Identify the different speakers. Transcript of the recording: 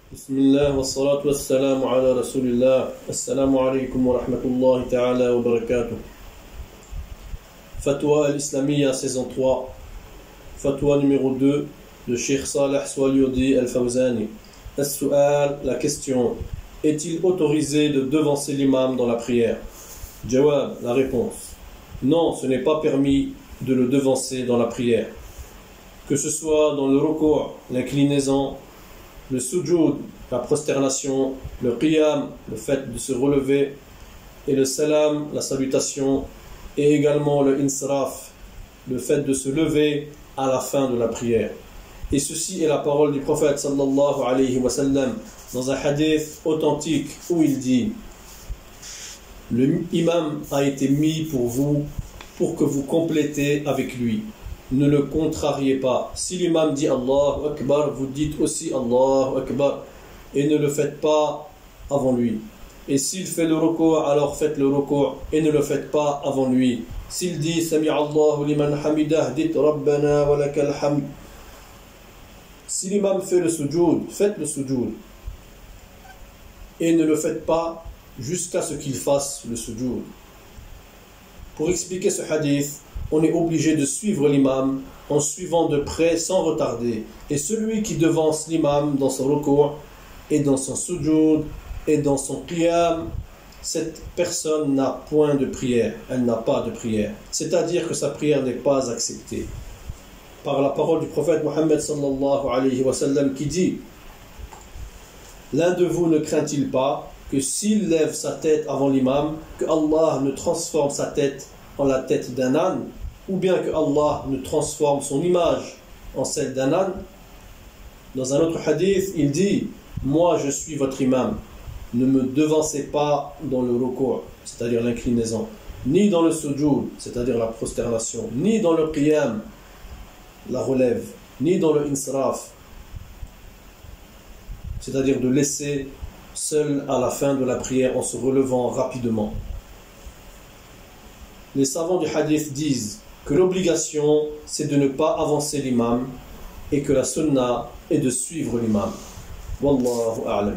Speaker 1: بسم الله والصلاة والسلام على رسول الله السلام عليكم ورحمة الله تعالى وبركاته Fatwa al-Islamiyya saison 3 Fatwa numéro 2 de Cheikh Saleh Swaliodi al-Fawzani As-Su'al, la question: est-il autorisé de devancer l'imam dans la prière? Jawab, la réponse: non, ce n'est pas permis de le devancer dans la prière, que ce soit dans le ruku', l'inclinaison, le sujoud, la prosternation, le qiyam, le fait de se relever, et le salam, la salutation, et également le insraf, le fait de se lever à la fin de la prière. Et ceci est la parole du prophète sallallahu alayhi wa sallam dans un hadith authentique où il dit: le imam a été mis pour vous pour que vous complétez avec lui. Ne le contrariez pas. Si l'imam dit Allahu Akbar, vous dites aussi Allahu Akbar et ne le faites pas avant lui. Et s'il fait le ruku', alors faites le ruku' et ne le faites pas avant lui. S'il dit Sami'a Allahu liman hamidah, dites Rabbana wa lakal hamd. Si l'imam fait le sujoud, faites le sujoud et ne le faites pas jusqu'à ce qu'il fasse le sujoud. Pour expliquer ce hadith, on est obligé de suivre l'imam en suivant de près sans retarder. Et celui qui devance l'imam dans son ruku' et dans son sujoud et dans son qiyam, cette personne n'a point de prière, elle n'a pas de prière. C'est-à-dire que sa prière n'est pas acceptée. Par la parole du prophète Mohammed sallallahu alayhi wa sallam qui dit: l'un de vous ne craint-il pas que s'il lève sa tête avant l'imam, que Allah ne transforme sa tête en la tête d'un âne, ou bien que Allah ne transforme son image en celle d'un âne? Dans un autre hadith, il dit: moi je suis votre imam, ne me devancez pas dans le ruku', c'est-à-dire l'inclinaison, ni dans le sujoud, c'est-à-dire la prosternation, ni dans le qiyam, la relève, ni dans le insraf, c'est-à-dire de laisser seul à la fin de la prière en se relevant rapidement. Les savants du hadith disent que l'obligation c'est de ne pas avancer l'imam et que la sunna est de suivre l'imam. Wallahu a'lam.